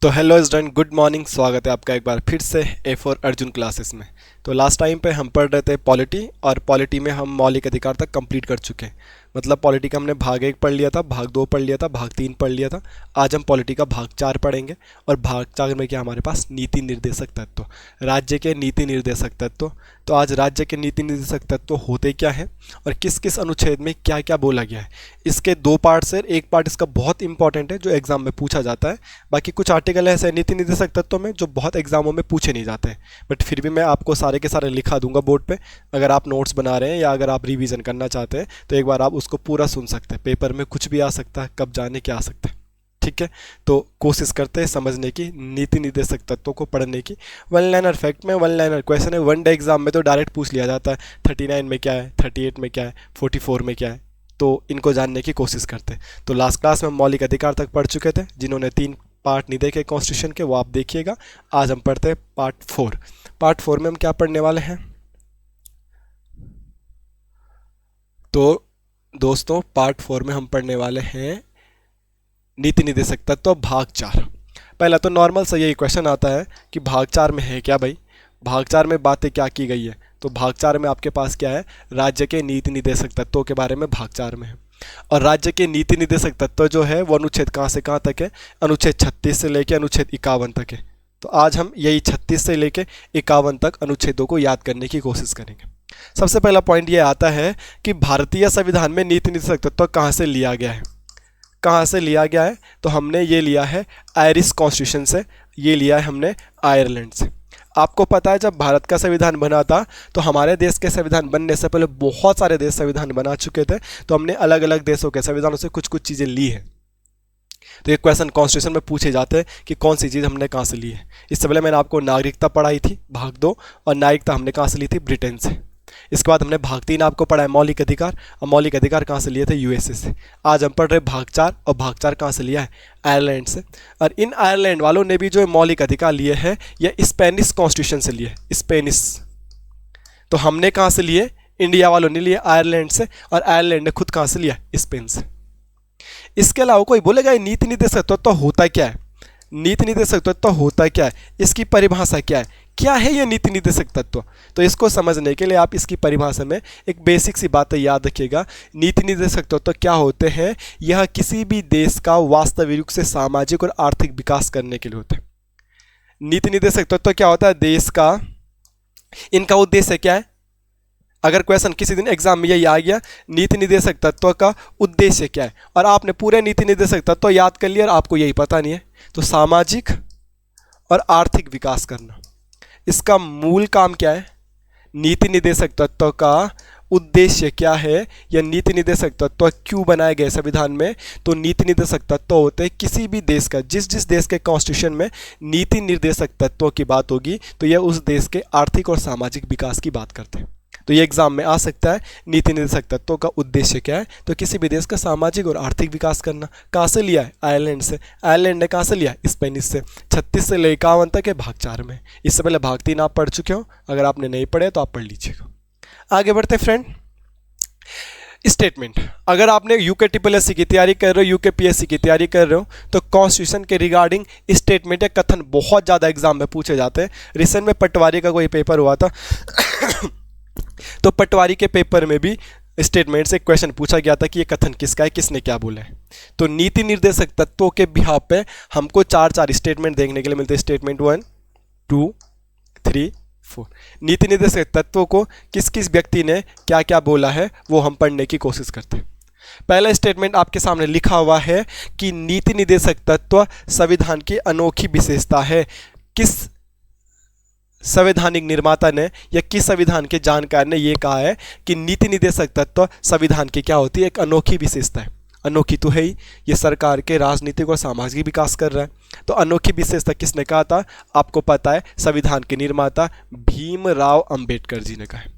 तो hello student, good morning. स्वागत है आपका एक बार फिर से A4 अर्जुन क्लासेस में। तो लास्ट टाइम पे हम पढ़ रहे थे पॉलिटी, और पॉलिटी में हम मौलिक अधिकार तक कंप्लीट कर चुके हैं। मतलब पॉलिटी का हमने भाग 1 पढ़ लिया था, भाग 2 पढ़ लिया था, भाग 3 पढ़ लिया था। आज हम पॉलिटी का भाग 4 पढ़ेंगे। और भाग 4 में क्या हमारे पास नीति निर्देशक तत्व, राज्य के नीति निर्देशक तत्व। तो आज राज्य के नीति निर्देशक तत्व होते क्या हैं और किस किस अनुच्छेद में क्या क्या बोला गया है, इसके 2 पार्ट्स है। एक पार्ट इसका बहुत इंपॉर्टेंट है जो एग्जाम में पूछा जाता है। बाकी कुछ आर्टिकल ऐसे नीति निर्देशक तत्वों में जो बहुत एग्जामों में पूछे नहीं जाते हैं, बट फिर भी मैं आपको सारे के सारे लिखा दूंगा बोर्ड पे। अगर आप नोट्स बना रहे हैं या अगर आप रिवीजन करना चाहते हैं तो एक बार आप उसको पूरा सुन सकते हैं। पेपर में कुछ भी आ सकता है, कब जाने क्या आ सकता है। ठीक है, तो कोशिश करते हैं समझने की, नीति निर्देशक तत्वों को पढ़ने की। वन लाइनर फैक्ट में वन लाइनर क्वेश्चन है, वन डे एग्जाम में तो डायरेक्ट पूछ लिया जाता है 39 में क्या है, 38 में क्या है, 44 में क्या है। तो इनको जानने की कोशिश करते हैं। तो लास्ट क्लास में हम मौलिक अधिकार तक पढ़ चुके थे। जिन्होंने 3 पार्ट नहीं देखे कॉन्स्टिट्यूशन के, वो आप देखिएगा। आज हम पढ़ते हैं पार्ट 4। पार्ट 4 में हम क्या पढ़ने वाले हैं तो दोस्तों, पार्ट 4 में हम पढ़ने वाले हैं नीति निर्देशक तत्व भाग 4। पहला तो नॉर्मल सा यही क्वेश्चन आता है कि भाग 4 में है क्या भाई, भाग 4 में बातें क्या की गई है। तो भाग 4 में आपके पास क्या है, राज्य के नीति निर्देशक तत्वों के बारे में भाग 4 में है। और राज्य के नीति निर्देशक तत्व जो है वो अनुच्छेद कहाँ से कहाँ तक है, अनुच्छेद 36 से लेकर अनुच्छेद 51 तक है। तो आज हम यही 36 से लेकर 51 तक अनुच्छेदों को याद करने की कोशिश करेंगे। सबसे पहला पॉइंट ये आता है कि भारतीय संविधान में नीति निर्देशक तत्व कहाँ से लिया गया है। कहाँ से लिया गया है तो हमने ये लिया है आयरिश कॉन्स्टिट्यूशन से, ये लिया है हमने आयरलैंड से। आपको पता है जब भारत का संविधान बना था तो हमारे देश के संविधान बनने से पहले बहुत सारे देश संविधान बना चुके थे। तो हमने अलग अलग देशों के संविधानों से कुछ कुछ चीज़ें ली हैं। तो ये क्वेश्चन कॉन्स्टिट्यूशन में पूछे जाते हैं कि कौन सी चीज़ हमने कहाँ से ली है। इससे पहले मैंने आपको नागरिकता पढ़ाई थी भाग 2, और नागरिकता हमने कहाँ से ली थी, ब्रिटेन से। इसके बाद हमने भाग 3 आपको पढ़ा है मौलिक अधिकार, और मौलिक अधिकार कहाँ से लिए थे, यूएसए से। आज हम पढ़ रहे भाग 4, और भाग 4 कहाँ से लिया है, आयरलैंड से। और इन आयरलैंड वालों ने भी जो मौलिक अधिकार लिए हैं यह स्पेनिश कॉन्स्टिट्यूशन से लिए, स्पेनिश। तो हमने कहाँ से लिए, इंडिया वालों ने लिए आयरलैंड से, और आयरलैंड ने खुद कहाँ से लिया, स्पेन से। इसके अलावा कोई बोलेगा ये नीति निर्देशक तत्व होता क्या है, नीति निर्देशक तत्व होता क्या है, इसकी परिभाषा क्या है, क्या है ये नीति निर्देशक तत्व। तो इसको समझने के लिए आप इसकी परिभाषा में एक बेसिक सी बात याद रखिएगा। नीति निर्देशक तत्व क्या होते हैं, यह किसी भी देश का वास्तविक रूप से सामाजिक और आर्थिक विकास करने के लिए होते हैं। नीति निर्देशक तत्व क्या होता है, देश का, इनका उद्देश्य क्या है। अगर क्वेश्चन किसी दिन एग्जाम में यही आ गया, नीति निर्देशक तत्व का उद्देश्य क्या है, और आपने पूरे नीति निर्देशक तत्व याद कर लिया और आपको यही पता नहीं है, तो सामाजिक और आर्थिक विकास करना, इसका मूल काम क्या है। नीति निर्देशक तत्व का उद्देश्य क्या है, या नीति निर्देशक तत्व क्यों बनाए गए संविधान में। तो नीति निर्देशक तत्व होते हैं किसी भी देश का, जिस जिस देश के कॉन्स्टिट्यूशन में नीति निर्देशक तत्वों की बात होगी तो यह उस देश के आर्थिक और सामाजिक विकास की बात करते हैं। तो ये एग्जाम में आ सकता है, नीति निर्देशक तत्वों का उद्देश्य क्या है, तो किसी भी देश का सामाजिक और आर्थिक विकास करना। कहाँ से लिया है, आयरलैंड से। आयरलैंड ने कहाँ से लिया, स्पेनिश से। 36 से लेकर 51 तक है भाग 4 में। इससे पहले भाग 3 आप पढ़ चुके हो, अगर आपने नहीं पढ़े तो आप पढ़ लीजिएगा। आगे बढ़ते फ्रेंड, स्टेटमेंट। अगर आपने UKSSC की तैयारी कर रहे हो, UKPSC की तैयारी कर रहे हो, तो कॉन्स्टिट्यूशन के रिगार्डिंग स्टेटमेंट या कथन बहुत ज़्यादा एग्जाम में पूछे जाते हैं। रिसेंट में पटवारी का कोई पेपर हुआ था तो पटवारी के पेपर में भी स्टेटमेंट से क्वेश्चन पूछा गया था कि ये कथन किसका है, किसने क्या बोला है। तो नीति निर्देशक तत्वों के बिहाफ पे हमको 4 स्टेटमेंट देखने के लिए मिलते हैं। स्टेटमेंट 1, 2, 3, 4। नीति निर्देशक तत्वों को किस किस व्यक्ति ने क्या क्या बोला है वो हम पढ़ने की कोशिश करते हैं। पहला स्टेटमेंट आपके सामने लिखा हुआ है कि नीति निर्देशक तत्व संविधान की अनोखी विशेषता है। किस संवैधानिक निर्माता ने या किस संविधान के जानकार ने यह कहा है कि नीति निर्देशक तत्व संविधान की क्या होती है, एक अनोखी विशेषता है। अनोखी तो है ही, ये सरकार के राजनीतिक और सामाजिक विकास कर रहा है। तो अनोखी विशेषता किसने कहा था, आपको पता है, संविधान के निर्माता भीमराव अंबेडकर जी ने कहा है।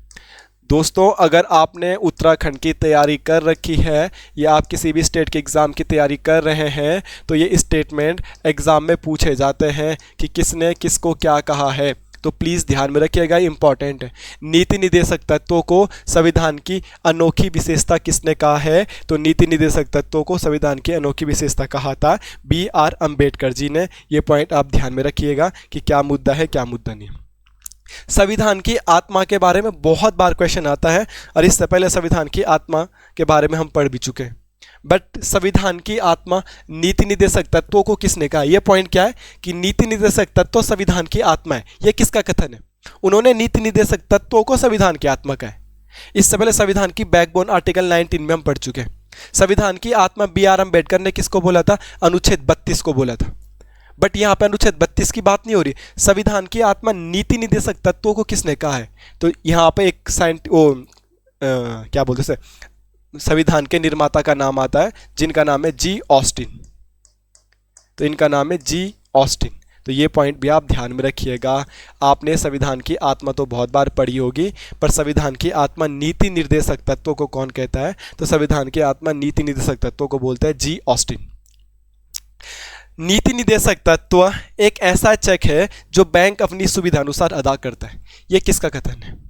दोस्तों, अगर आपने उत्तराखंड की तैयारी कर रखी है या आप किसी भी स्टेट के एग्ज़ाम की तैयारी कर रहे हैं तो ये स्टेटमेंट एग्ज़ाम में पूछे जाते हैं कि किसने किसको क्या कहा है। तो प्लीज ध्यान में रखिएगा, इंपॉर्टेंट है। नीति निर्देशक तत्वों को संविधान की अनोखी विशेषता किसने कहा है? तो नीति निर्देशक तत्वों को संविधान की अनोखी विशेषता कहा था BR अम्बेडकर जी ने। ये पॉइंट आप ध्यान में रखिएगा कि क्या मुद्दा है, क्या मुद्दा नहीं। संविधान की आत्मा के बारे में बहुत बार क्वेश्चन आता है, और इससे पहले संविधान की आत्मा के बारे में हम पढ़ भी चुके हैं। बट संविधान की आत्मा नीति निर्देशक तत्वों को किसने कहा? यह पॉइंट क्या है कि नीति निर्देशक तत्व संविधान की आत्मा है। यह किसका कथन है? उन्होंने नीति निर्देशक तत्वों को संविधान की आत्मा कहा है। इससे पहले संविधान की बैकबोन आर्टिकल 19 में हम पढ़ चुके हैं। संविधान की आत्मा BR अम्बेडकर ने किसको बोला था? अनुच्छेद 32 को बोला था। बट यहाँ पे अनुच्छेद 32 की बात नहीं हो रही। संविधान की आत्मा नीति निर्देशक तत्वों को किसने कहा है? तो यहाँ पे एक क्या बोलते हैं, संविधान के निर्माता का नाम आता है, जिनका नाम है G. ऑस्टिन। तो इनका नाम है G. ऑस्टिन। तो ये पॉइंट भी आप ध्यान में रखिएगा। आपने संविधान की आत्मा तो बहुत बार पढ़ी होगी, पर संविधान की आत्मा नीति निर्देशक तत्वों को कौन कहता है? तो संविधान की आत्मा नीति निर्देशक तत्वों को बोलते हैं G. ऑस्टिन। नीति निर्देशक तत्व एक ऐसा चेक है जो बैंक अपनी सुविधा अनुसार अदा करता है। यह किसका कथन है?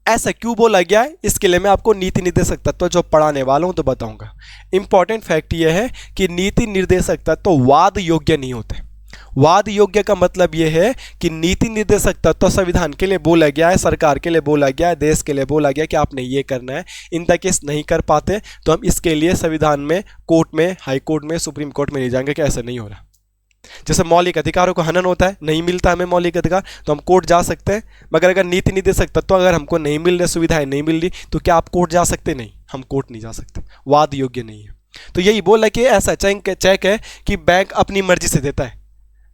ऐसा क्यों बोला गया है? इसके लिए मैं आपको नीति निर्देशक तत्व जो पढ़ाने वाला हूं तो बताऊंगा। इंपॉर्टेंट फैक्ट यह है कि नीति निर्देशक तत्व वाद योग्य नहीं होते। वाद योग्य का मतलब यह है कि नीति निर्देशक तत्व संविधान के लिए बोला गया है, सरकार के लिए बोला गया है, देश के लिए बोला गया कि आपने ये करना है। इन तक केस नहीं कर पाते तो हम इसके लिए संविधान में, कोर्ट में, हाई कोर्ट में, सुप्रीम कोर्ट में नहीं जाएंगे कि ऐसा नहीं हो रहा। जैसे मौलिक अधिकारों को हनन होता है, नहीं मिलता हमें मौलिक अधिकार, तो हम कोर्ट जा सकते हैं। मगर अगर नीति निर्देशक तत्व अगर हमको नहीं मिल रहे, सुविधाएं नहीं मिल रही, तो क्या आप कोर्ट जा सकते? नहीं, हम कोर्ट नहीं जा सकते। वाद योग्य नहीं है। तो यही बोला कि ऐसा चेक है कि बैंक अपनी मर्जी से देता है।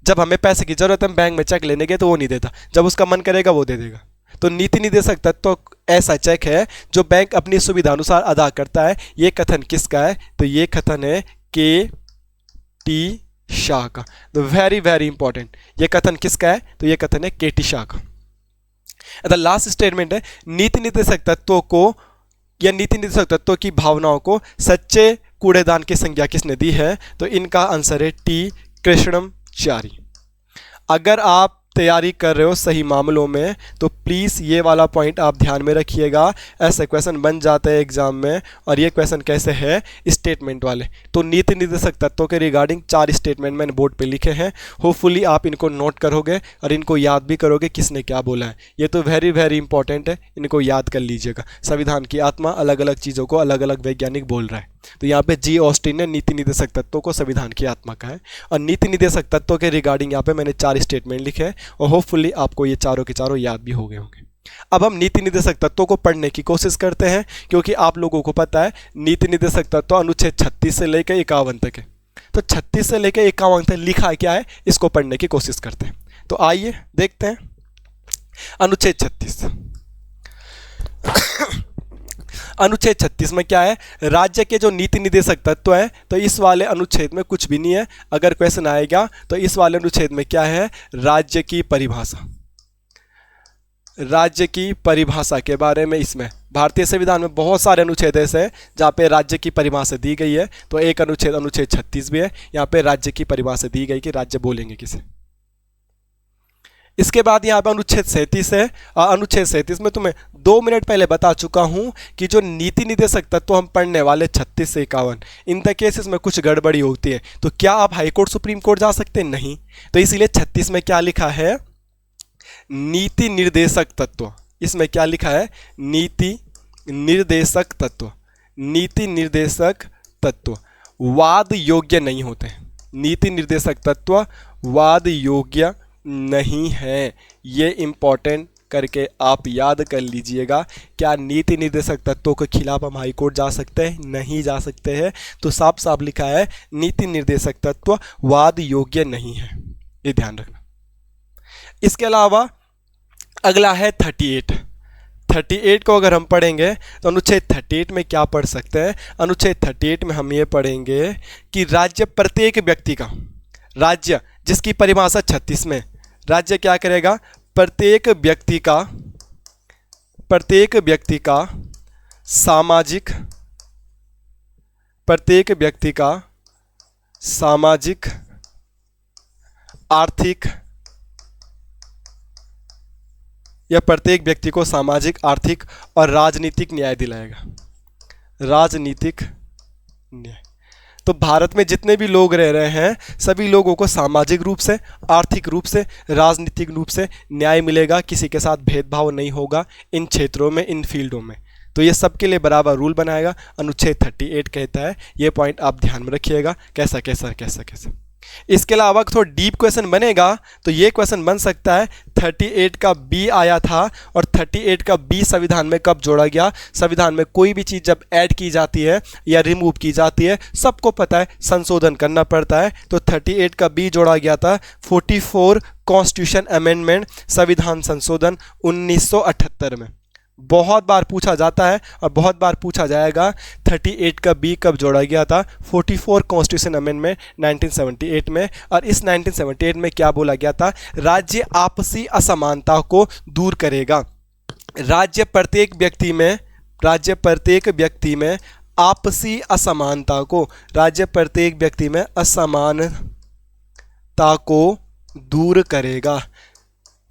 जब हमें पैसे की जरूरत है, हम बैंक में चेक लेने गए तो वो नहीं देता, जब उसका मन करेगा वो दे देगा। तो नीति निर्देशक तत्व ऐसा चेक है जो बैंक अपनी सुविधा अनुसार अदा करता है। ये कथन किसका है? तो ये कथन है KT शाह का। तो वेरी वेरी इंपॉर्टेंट, ये कथन किसका है? तो ये कथन है KT शाह का। द लास्ट स्टेटमेंट है, नीति निर्देशक तत्वों को या नीति निर्देशक तत्वों की भावनाओं को सच्चे कूड़ेदान की संज्ञा किसने दी है? तो इनका आंसर है T. कृष्णमचारी। अगर आप तैयारी कर रहे हो सही मामलों में तो प्लीज़ ये वाला पॉइंट आप ध्यान में रखिएगा। ऐसे क्वेश्चन बन जाते हैं एग्जाम में। और ये क्वेश्चन कैसे है? स्टेटमेंट वाले। तो नीति निर्देशक तत्वों के रिगार्डिंग 4 स्टेटमेंट मैंने बोर्ड पे लिखे हैं। होपफुली आप इनको नोट करोगे और इनको याद भी करोगे किसने क्या बोला है। ये तो वेरी वेरी इंपॉर्टेंट है, इनको याद कर लीजिएगा। संविधान की आत्मा अलग अलग चीज़ों को अलग अलग वैज्ञानिक बोल रहा है। तो यहाँ पे G. ऑस्टिन ने नीति निर्देशक तत्वों को संविधान की आत्मा कहा है। और नीति निर्देशक तत्वों के रिगार्डिंग यहाँ पे मैंने 4 स्टेटमेंट लिखे हैं और होपफुली आपको ये चारों के चारों याद भी हो गए होंगे। अब हम नीति निर्देशक तत्वों को पढ़ने की कोशिश करते हैं, क्योंकि आप लोगों को पता है नीति निर्देशक तत्व अनुच्छेद 36 से लेकर 51 तक है। तो 36 से लेकर 51 तक लिखा क्या है, इसको पढ़ने की कोशिश करते हैं। तो आइए देखते हैं। अनुच्छेद 36 अनुच्छेद 36 में क्या है? राज्य के जो नीति निर्देशक तत्व है, तो इस वाले अनुच्छेद में कुछ भी नहीं है। अगर क्वेश्चन आएगा तो इस वाले अनुच्छेद में क्या है? राज्य की परिभाषा। राज्य की परिभाषा के बारे में इसमें भारतीय संविधान में बहुत सारे अनुच्छेद ऐसे हैं जहाँ पे राज्य की परिभाषा दी गई है। तो एक अनुच्छेद 36 भी है, यहाँ पे राज्य की परिभाषा दी गई कि राज्य बोलेंगे किसे। इसके बाद यहाँ पे अनुच्छेद 37 है। अनुच्छेद 37 में तुम्हें 2 मिनट पहले बता चुका हूँ कि जो नीति निर्देशक तत्व हम पढ़ने वाले 36 से 51, इन द केसेस में कुछ गड़बड़ी होती है। तो क्या आप हाई कोर्ट सुप्रीम कोर्ट जा सकते हैं? नहीं। तो इसीलिए 36 में क्या लिखा है? नीति निर्देशक तत्व। इसमें क्या लिखा है? नीति निर्देशक तत्व। नीति निर्देशक तत्व वाद योग्य नहीं होते। नीति निर्देशक तत्व वाद योग्य नहीं है। ये इंपॉर्टेंट करके आप याद कर लीजिएगा। क्या नीति निर्देशक तत्वों के खिलाफ हम हाई कोर्ट जा सकते हैं? नहीं जा सकते हैं। तो साफ साफ लिखा है नीति निर्देशक तत्व वाद योग्य नहीं है, ये ध्यान रखना। इसके अलावा अगला है 38 को अगर हम पढ़ेंगे तो अनुच्छेद 38 में क्या पढ़ सकते हैं? अनुच्छेद 38 में हम ये पढ़ेंगे कि राज्य प्रत्येक व्यक्ति का, राज्य जिसकी परिभाषा 36 में, राज्य क्या करेगा? प्रत्येक व्यक्ति का सामाजिक, आर्थिक, यह प्रत्येक व्यक्ति को सामाजिक, आर्थिक और राजनीतिक न्याय दिलाएगा। राजनीतिक न्याय। तो भारत में जितने भी लोग रह रहे हैं सभी लोगों को सामाजिक रूप से, आर्थिक रूप से, राजनीतिक रूप से न्याय मिलेगा। किसी के साथ भेदभाव नहीं होगा इन क्षेत्रों में, इन फील्डों में। तो ये सबके लिए बराबर रूल बनाएगा, अनुच्छेद 38 कहता है। ये पॉइंट आप ध्यान में रखिएगा। कैसा कैसा कैसा कैसा। इसके अलावा थोड़ा डीप क्वेश्चन बनेगा तो ये क्वेश्चन बन सकता है 38 का बी आया था और 38 का बी संविधान में कब जोड़ा गया। संविधान में कोई भी चीज़ जब ऐड की जाती है या रिमूव की जाती है सबको पता है संशोधन करना पड़ता है। तो 38 का बी जोड़ा गया था 44 कॉन्स्टिट्यूशन अमेंडमेंट, संविधान संशोधन 1978 में। बहुत बार पूछा जाता है और बहुत बार पूछा जाएगा 38 का बी कब जोड़ा गया था। 44 कॉन्स्टिट्यूशन अमेंडमेंट 1978 में। और इस 1978 में क्या बोला गया था, राज्य आपसी असमानता को दूर करेगा। राज्य प्रत्येक व्यक्ति में आपसी असमानता को, राज्य प्रत्येक व्यक्ति में असमानता को दूर करेगा।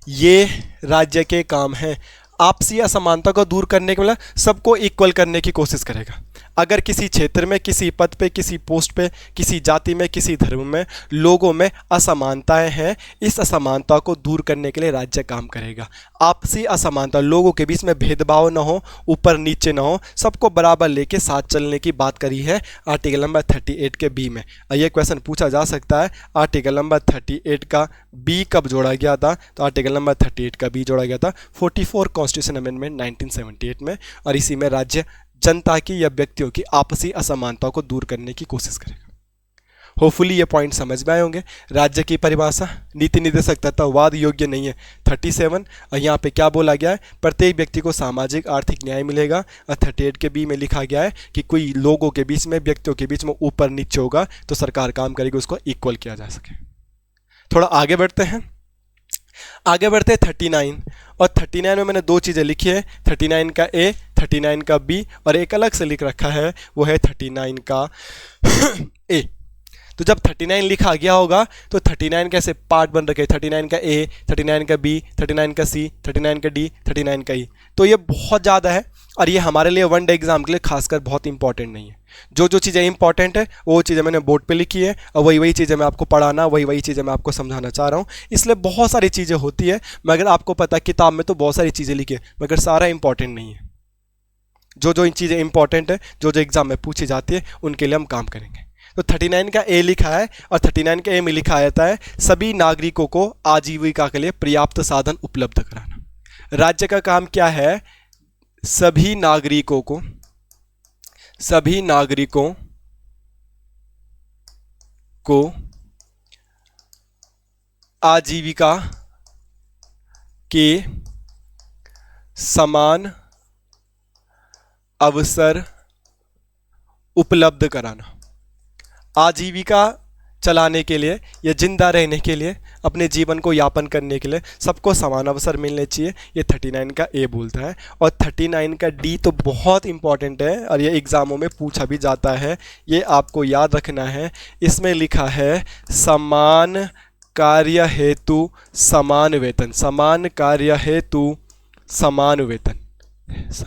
ये राज्य के काम हैं। आपसी असमानता को दूर करने के मतलब सबको इक्वल करने की कोशिश करेगा। अगर किसी क्षेत्र में, किसी पद पे, किसी पोस्ट पे, किसी जाति में, किसी धर्म में लोगों में असमानताएं हैं, इस असमानता को दूर करने के लिए राज्य काम करेगा। आपसी असमानता, लोगों के बीच में भेदभाव ना हो, ऊपर नीचे ना हो, सबको बराबर लेके साथ चलने की बात करी है आर्टिकल नंबर 38 के बी में। ये क्वेश्चन पूछा जा सकता है आर्टिकल नंबर 38 का बी कब जोड़ा गया था। तो आर्टिकल नंबर 38 का बी जोड़ा गया था 44 कॉन्स्टिट्यूशन अमेंडमेंट 1978 में। और इसी में राज्य जनता की या व्यक्तियों की आपसी असमानता को दूर करने की कोशिश करेगा। होपफुली ये पॉइंट समझ में आए होंगे। राज्य की परिभाषा, नीति निर्देशक तथा वाद योग्य नहीं है 37। और यहाँ पे क्या बोला गया है, प्रत्येक व्यक्ति को सामाजिक आर्थिक न्याय मिलेगा। और 38 के बी में लिखा गया है कि कोई लोगों के बीच में, व्यक्तियों के बीच में ऊपर नीचे होगा तो सरकार काम करेगी उसको इक्वल किया जा सके। थोड़ा आगे बढ़ते हैं 39। और 39 में मैंने दो चीज़ें लिखी है, 39 का ए, 39 का बी, और एक अलग से लिख रखा है वो है 39 का ए। तो जब 39 लिखा गया होगा तो 39 कैसे पार्ट बन रखे, 39 का ए, 39 का बी, 39 का सी, 39 का डी, 39 का ई। तो ये बहुत ज़्यादा है और ये हमारे लिए वन डे एग्जाम के लिए खासकर बहुत इंपॉर्टेंट नहीं है। जो जो चीज़ें इंपॉर्टेंट है वो चीज़ें मैंने बोर्ड पे लिखी है और वही चीज़ें मैं आपको पढ़ाना, वही चीज़ें मैं आपको समझाना चाह रहा हूँ। इसलिए बहुत सारी चीज़ें होती है मगर आपको पता है किताब में तो बहुत सारी चीज़ें लिखी है मगर सारा इंपॉर्टेंट नहीं है। जो जो इन चीज़ें इंपॉर्टेंट है, जो जो एग्जाम में पूछी जाती है उनके लिए हम काम करेंगे। तो 39 का ए लिखा है और 39 का ए में लिखा जाता है सभी नागरिकों को आजीविका के लिए पर्याप्त साधन उपलब्ध कराना। राज्य का काम क्या है, सभी नागरिकों को आजीविका के समान अवसर उपलब्ध कराना। आजीविका चलाने के लिए या जिंदा रहने के लिए, अपने जीवन को यापन करने के लिए सबको समान अवसर मिलने चाहिए। ये 39 का ए बोलता है। और 39 का डी तो बहुत इंपॉर्टेंट है और ये एग्जामों में पूछा भी जाता है, ये आपको याद रखना है। इसमें लिखा है समान कार्य हेतु समान वेतन, समान कार्य हेतु समान वेतन,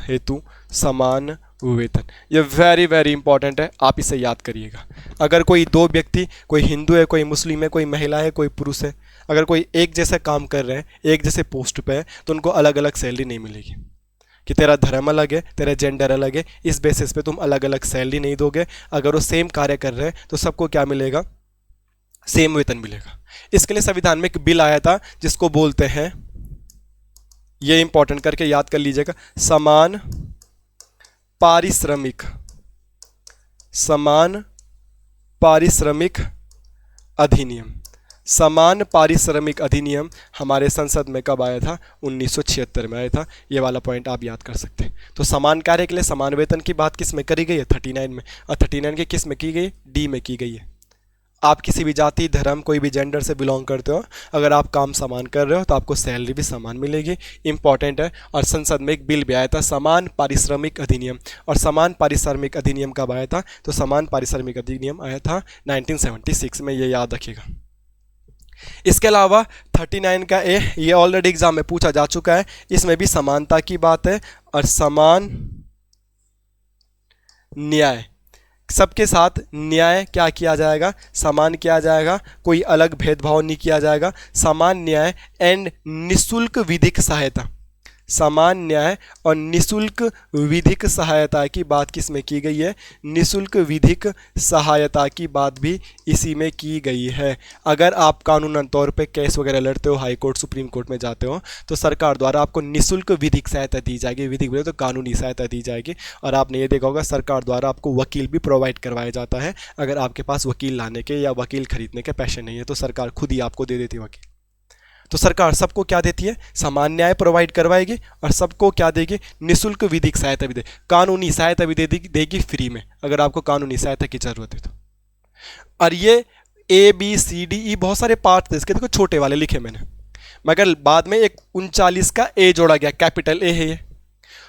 हेतु समान वेतन। ये वेरी वेरी इंपॉर्टेंट है, आप इसे याद करिएगा। अगर कोई दो व्यक्ति, कोई हिंदू है, कोई मुस्लिम है, कोई महिला है, कोई पुरुष है, अगर कोई एक जैसा काम कर रहे हैं, एक जैसे पोस्ट पे है तो उनको अलग अलग सैलरी नहीं मिलेगी कि तेरा धर्म अलग है, तेरा जेंडर अलग है, इस बेसिस पे तुम अलग अलग सैलरी नहीं दोगे। अगर वो सेम कार्य कर रहे हैं तो सबको क्या मिलेगा, सेम वेतन मिलेगा। इसके लिए संविधान में एक बिल आया था जिसको बोलते हैं, ये इंपॉर्टेंट करके याद कर लीजिएगा, समान पारिश्रमिक अधिनियम। समान पारिश्रमिक अधिनियम हमारे संसद में कब आया था, 1976 में आया था। ये वाला पॉइंट आप याद कर सकते हैं। तो समान कार्य के लिए समान वेतन की बात किस में करी गई है, 39 में। और 39 की किस में की गई, डी में की गई है। आप किसी भी जाति, धर्म, कोई भी जेंडर से बिलोंग करते हो, अगर आप काम समान कर रहे हो तो आपको सैलरी भी समान मिलेगी। इंपॉर्टेंट है। और संसद में एक बिल भी आया था, समान पारिश्रमिक अधिनियम। और समान पारिश्रमिक अधिनियम कब आया था, तो समान पारिश्रमिक अधिनियम आया था 1976 में, ये याद रखिएगा। इसके अलावा 39 का ए, ये ऑलरेडी एग्जाम में पूछा जा चुका है, इसमें भी समानता की बात है और समान न्याय, सबके साथ न्याय क्या किया जाएगा, समान किया जाएगा, कोई अलग भेदभाव नहीं किया जाएगा, समान न्याय एंड निशुल्क विधिक सहायता, समान न्याय और निशुल्क विधिक सहायता की बात किसमें की गई है, निशुल्क विधिक सहायता की बात भी इसी में की गई है। अगर आप कानूनन तौर पे केस वगैरह लड़ते हो, हाई कोर्ट सुप्रीम कोर्ट में जाते हो, तो सरकार द्वारा आपको निशुल्क विधिक सहायता दी जाएगी, विधिक बोले तो कानूनी सहायता दी जाएगी। और आपने ये देखा होगा सरकार द्वारा आपको वकील भी प्रोवाइड करवाया जाता है। अगर आपके पास वकील लाने के या वकील खरीदने के पैसे नहीं है तो सरकार खुद ही आपको दे देती है वकील। तो सरकार सबको क्या देती है, समान न्याय प्रोवाइड करवाएगी और सबको क्या देगी, निशुल्क विधिक सहायता भी दे, कानूनी सहायता भी देगी फ्री में, अगर आपको कानूनी सहायता की जरूरत है तो। और ये ABCDE बहुत सारे पार्ट थे इसके, देखो छोटे वाले लिखे मैंने, मगर बाद में एक 39 का ए जोड़ा गया, कैपिटल ए है ये,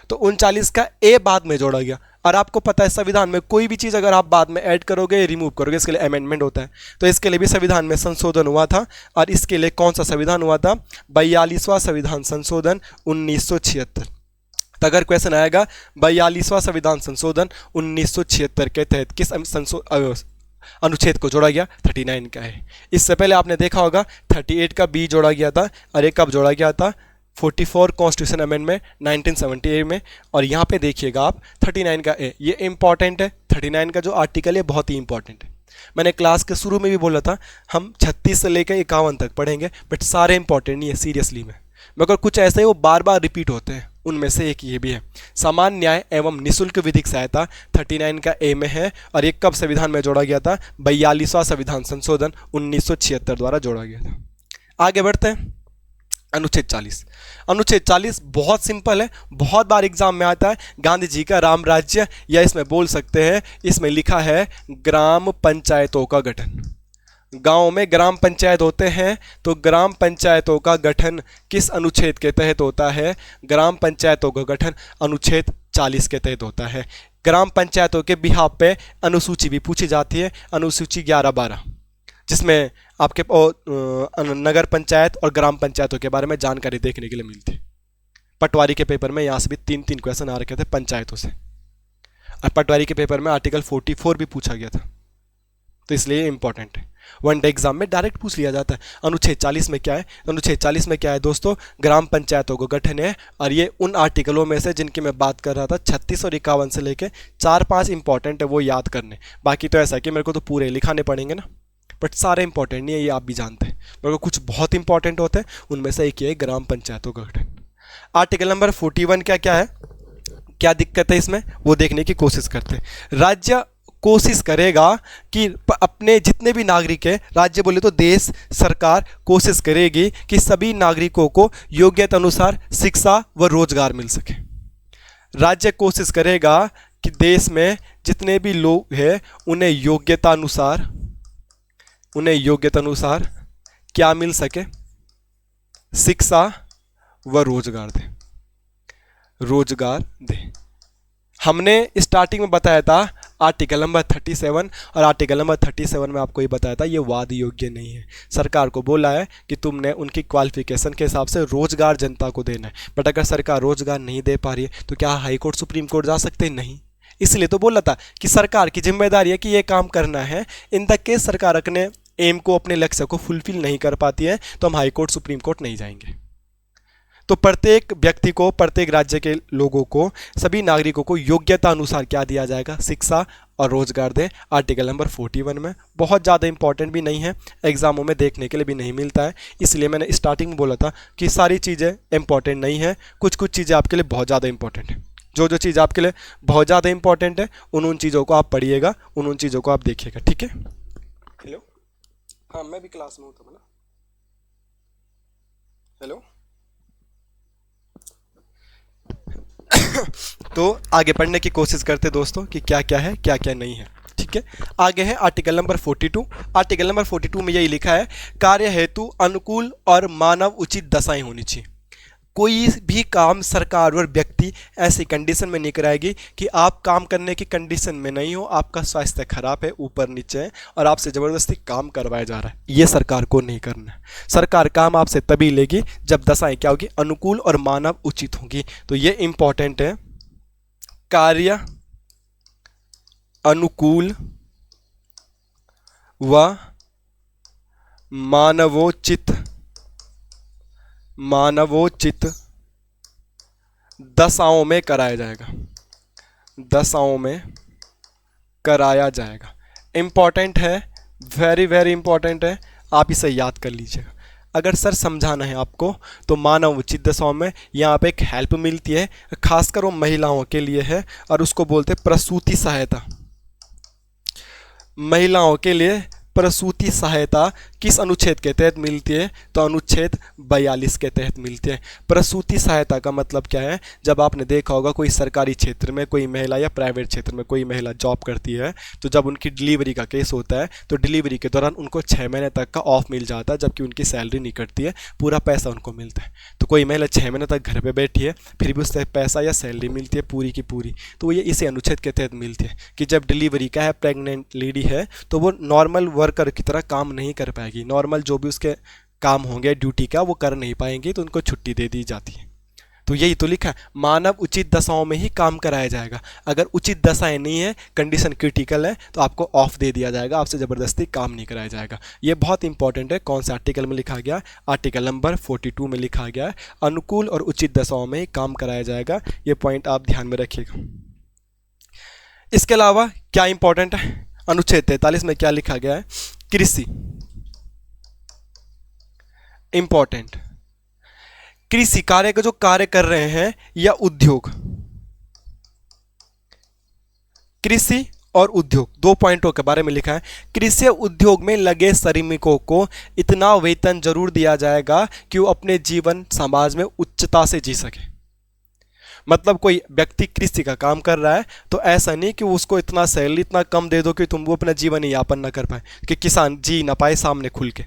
तो 39 का ए बाद में जोड़ा गया। और आपको पता है संविधान में कोई भी चीज़ अगर आप बाद में ऐड करोगे, रिमूव करोगे, इसके लिए अमेंडमेंट होता है। तो इसके लिए भी संविधान में संशोधन हुआ था। और इसके लिए कौन सा संविधान हुआ था, 42वां संविधान संशोधन 1976। तो अगर क्वेश्चन आएगा 42वां संविधान संशोधन 1976 के तहत किस अनुच्छेद को जोड़ा गया, 39 का है। इससे पहले आपने देखा होगा 38 का बी जोड़ा गया था, और एक कब जोड़ा गया था, 44 कॉन्स्टिट्यूशन अमेंडमेंट 1978 में। और यहाँ पे देखिएगा आप 39 का ए, ये इंपॉर्टेंट है, 39 का जो आर्टिकल है बहुत ही इंपॉर्टेंट है। मैंने क्लास के शुरू में भी बोला था हम 36 से लेकर 51 तक पढ़ेंगे, बट सारे इंपॉर्टेंट नहीं है सीरियसली में, मगर कुछ ऐसे वो बार बार रिपीट होते हैं, उनमें से एक ये भी है। समान न्याय एवं निशुल्क विधिक सहायता 39 का ए में है। और ये कब संविधान में जोड़ा गया था, 42वां संविधान संशोधन 1976 द्वारा जोड़ा गया था। आगे बढ़ते हैं, अनुच्छेद 40। अनुच्छेद 40 बहुत सिंपल है, बहुत बार एग्जाम में आता है, गांधी जी का राम राज्य, या इसमें बोल सकते हैं, इसमें लिखा है ग्राम पंचायतों का गठन। गांव में ग्राम पंचायत होते हैं, तो ग्राम पंचायतों का गठन किस अनुच्छेद के तहत होता है, ग्राम पंचायतों का गठन अनुच्छेद 40 के तहत होता है। ग्राम पंचायतों के बिहाफ पे अनुसूची भी पूछी जाती है, अनुसूची 11-12, जिसमें आपके नगर पंचायत और ग्राम पंचायतों के बारे में जानकारी देखने के लिए मिलती है। पटवारी के पेपर में यहाँ से भी 3-3 क्वेश्चन आ रखे थे पंचायतों से, और पटवारी के पेपर में आर्टिकल 44 भी पूछा गया था, तो इसलिए इंपॉर्टेंट है, वन डे एग्जाम में डायरेक्ट पूछ लिया जाता है। अनुच्छेद 40 में क्या है, अनुच्छेद 40 में क्या है दोस्तों, ग्राम पंचायतों का गठन है। और ये उन आर्टिकलों में से जिनकी मैं बात कर रहा था, 36 और 51 से लेके 4-5 इंपॉर्टेंट है वो याद करने, बाकी तो ऐसा है कि मेरे को तो पूरे लिखाने पड़ेंगे ना, बट सारे इंपॉर्टेंट नहीं है, ये आप भी जानते हैं, मगर कुछ बहुत इंपॉर्टेंट होते हैं, उनमें से एक ये है ग्राम पंचायतों का गठन। आर्टिकल नंबर 41 क्या है, क्या दिक्कत है इसमें, वो देखने की कोशिश करते हैं। राज्य कोशिश करेगा कि अपने जितने भी नागरिक हैं, राज्य बोले तो देश, सरकार कोशिश करेगी कि सभी नागरिकों को योग्यता अनुसार शिक्षा व रोजगार मिल सके। राज्य कोशिश करेगा कि देश में जितने भी लोग हैं उन्हें योग्यता अनुसार क्या मिल सके, शिक्षा व रोजगार दे। हमने स्टार्टिंग में बताया था आर्टिकल नंबर 37, और आर्टिकल नंबर 37 में आपको ये बताया था ये वाद योग्य नहीं है। सरकार को बोला है कि तुमने उनकी क्वालिफिकेशन के हिसाब से रोजगार जनता को देना है, बट अगर सरकार रोजगार नहीं दे पा रही है तो क्या हाई कोर्ट सुप्रीम कोर्ट जा सकते हैं, नहीं। इसलिए तो बोला था कि सरकार की जिम्मेदारी है कि ये काम करना है। इन द केस सरकार अपने एम को, अपने लक्ष्य को फुलफिल नहीं कर पाती है तो हम हाई कोर्ट सुप्रीम कोर्ट नहीं जाएंगे। तो प्रत्येक व्यक्ति को, प्रत्येक राज्य के लोगों को, सभी नागरिकों को योग्यता अनुसार क्या दिया जाएगा, शिक्षा और रोजगार दे। आर्टिकल नंबर 41 में बहुत ज़्यादा इंपॉर्टेंट भी नहीं है, एग्जामों में देखने के लिए भी नहीं मिलता है, इसलिए मैंने स्टार्टिंग में बोला था कि सारी चीज़ें इंपॉर्टेंट नहीं है, कुछ कुछ चीज़ें आपके लिए बहुत ज़्यादा इंपॉर्टेंट है। जो जो चीज़ आपके लिए बहुत ज़्यादा इंपॉर्टेंट है उन चीज़ों को आप पढ़िएगा, उन चीज़ों को आप देखिएगा, ठीक है। हेलो, हाँ मैं भी क्लास में हूँ तो बोला। हेलो तो आगे पढ़ने की कोशिश करते दोस्तों कि क्या क्या है, क्या क्या नहीं है, ठीक है। आगे है आर्टिकल नंबर 42। आर्टिकल नंबर 42 में यही लिखा है, कार्य हेतु अनुकूल और मानव उचित दशाएं होनी चाहिए। कोई भी काम सरकार और व्यक्ति ऐसी कंडीशन में नहीं कराएगी कि आप काम करने की कंडीशन में नहीं हो, आपका स्वास्थ्य खराब है, ऊपर नीचे है और आपसे ज़बरदस्ती काम करवाया जा रहा है। ये सरकार को नहीं करना है। सरकार काम आपसे तभी लेगी जब दशाएं क्या होगी, अनुकूल और मानव उचित होंगी। तो ये इंपॉर्टेंट है, कार्य अनुकूल व मानवोचित दशाओं में कराया जाएगा, दशाओं में कराया जाएगा। इंपॉर्टेंट है, वेरी वेरी इंपॉर्टेंट है, आप इसे याद कर लीजिएगा। अगर सर समझाना है आपको तो मानव उचित दशाओं में यहाँ पे एक हेल्प मिलती है, खासकर वो महिलाओं के लिए है और उसको बोलते हैं प्रसूति सहायता। महिलाओं के लिए प्रसूति सहायता किस अनुच्छेद के तहत मिलती है, तो अनुच्छेद 42 के तहत मिलती है। प्रसूति सहायता का मतलब क्या है, जब आपने देखा होगा कोई सरकारी क्षेत्र में कोई महिला या प्राइवेट क्षेत्र में कोई महिला जॉब करती है, तो जब उनकी डिलीवरी का केस होता है तो डिलीवरी के दौरान उनको 6 महीने तक का ऑफ मिल जाता है, जबकि उनकी सैलरी नहीं कटती है, पूरा पैसा उनको मिलता है। तो कोई महिला 6 महीने तक घर पर बैठी है, फिर भी उससे पैसा या सैलरी मिलती है पूरी की पूरी, तो ये इसी अनुच्छेद के तहत मिलती है कि जब डिलीवरी का है, प्रेग्नेंट लेडी है, तो वो नॉर्मल वर्कर की तरह काम नहीं कर पाएगी, नॉर्मल जो भी उसके काम होंगे ड्यूटी का वो कर नहीं पाएंगे, तो उनको छुट्टी दे दी जाती है। तो यही तो लिखा है, मानव उचित दशाओं में ही काम कराया जाएगा। अगर उचित दशाएं नहीं है, कंडीशन क्रिटिकल है, तो आपको ऑफ दे दिया जाएगा, आपसे ज़बरदस्ती काम नहीं कराया जाएगा। ये बहुत इंपॉर्टेंट है। कौन से आर्टिकल में लिखा गया, आर्टिकल नंबर 42 में लिखा गया है, अनुकूल और उचित दशाओं में ही काम कराया जाएगा। ये पॉइंट आप ध्यान में रखिएगा। इसके अलावा क्या इंपॉर्टेंट है, अनुच्छेद 43 में क्या लिखा गया है, कृषि। इंपॉर्टेंट, कृषि कार्य का जो कार्य कर रहे हैं या उद्योग, कृषि और उद्योग, 2 पॉइंटों के बारे में लिखा है। कृषि उद्योग में लगे श्रमिकों को इतना वेतन जरूर दिया जाएगा कि वो अपने जीवन समाज में उच्चता से जी सके। मतलब कोई व्यक्ति कृषि का काम कर रहा है तो ऐसा नहीं कि उसको इतना सैलरी इतना कम दे दो कि तुम वो अपना जीवन यापन ना कर पाए, कि किसान जी ना पाए सामने खुल के।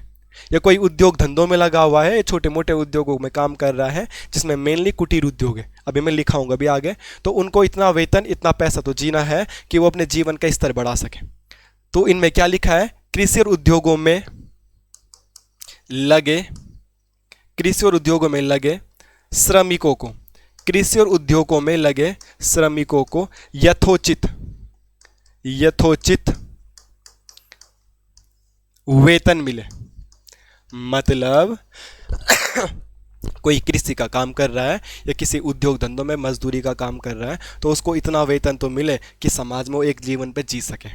या कोई उद्योग धंधों में लगा हुआ है, छोटे मोटे उद्योगों में काम कर रहा है, जिसमें मेनली कुटीर उद्योग है, अभी मैं लिखाऊंगा भी आगे, तो उनको इतना वेतन इतना पैसा तो जीना है कि वो अपने जीवन का स्तर बढ़ा सके। तो इनमें क्या लिखा है, कृषि और उद्योगों में लगे, कृषि और उद्योगों में लगे श्रमिकों को, कृषि और उद्योगों में लगे श्रमिकों को यथोचित वेतन मिले। मतलब कोई कृषि का काम कर रहा है या किसी उद्योग धंधों में मजदूरी का काम कर रहा है, तो उसको इतना वेतन तो मिले कि समाज में वो एक जीवन पे जी सके।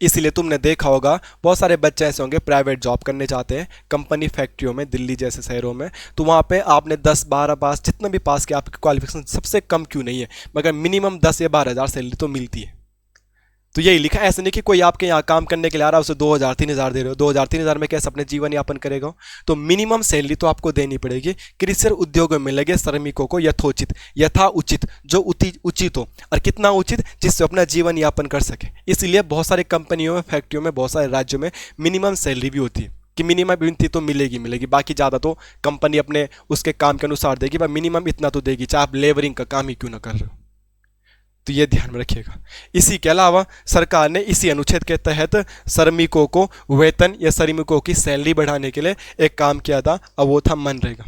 इसलिए तुमने देखा होगा बहुत सारे बच्चे ऐसे होंगे प्राइवेट जॉब करने चाहते हैं कंपनी फैक्ट्रियों में, दिल्ली जैसे शहरों में, तो वहाँ पे आपने 10-12 पास जितना भी पास किया, आपकी क्वालिफिकेशन सबसे कम क्यों नहीं है, मगर मिनिमम 10 या 12 हज़ार सैलरी तो मिलती है। तो यही लिखा है, ऐसे नहीं कि कोई आपके यहाँ काम करने के लिए आ रहा है उसे 2000-3000 दे रहे हो, 2000-3000 में कैसे अपने जीवन यापन करेगा। तो मिनिमम सैलरी तो आपको देनी पड़ेगी। कृषि उद्योगों में लगे श्रमिकों को यथोचित, यथा उचित, जो उचित हो, और कितना उचित, जिससे अपना जीवन यापन कर सके। इसलिए बहुत सारी कंपनियों में, फैक्ट्रियों में, बहुत सारे राज्यों में मिनिमम सैलरी भी होती है कि मिनिमम इतनी तो मिलेगी, बाकी ज़्यादा तो कंपनी अपने उसके काम के अनुसार देगी, पर मिनिमम इतना तो देगी, चाहे आप लेबरिंग का काम ही क्यों ना कर रहे हो। तो ये ध्यान में रखिएगा। इसी के अलावा सरकार ने इसी अनुच्छेद के तहत श्रमिकों को वेतन या श्रमिकों की सैलरी बढ़ाने के लिए एक काम किया था, और वो था मनरेगा।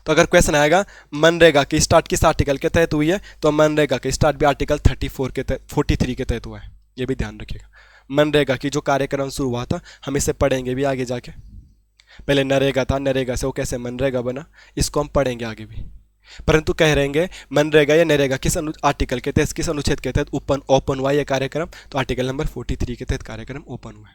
तो अगर क्वेश्चन आएगा मनरेगा की स्टार्ट किस आर्टिकल के तहत हुई है, तो मनरेगा की स्टार्ट भी आर्टिकल 43 के तहत हुआ है, ये भी ध्यान रखिएगा। मनरेगा की जो कार्यक्रम शुरू हुआ था, हम इसे पढ़ेंगे भी आगे जाके। पहले नरेगा था, नरेगा से वो कैसे मनरेगा बना, इसको हम पढ़ेंगे आगे भी। परंतु कह रहेंगे मनरेगा या नरेगा किस आर्टिकल के तहत, किस अनुच्छेद के तहत ओपन हुआ यह कार्यक्रम, तो आर्टिकल नंबर 43 के तहत कार्यक्रम ओपन हुआ है।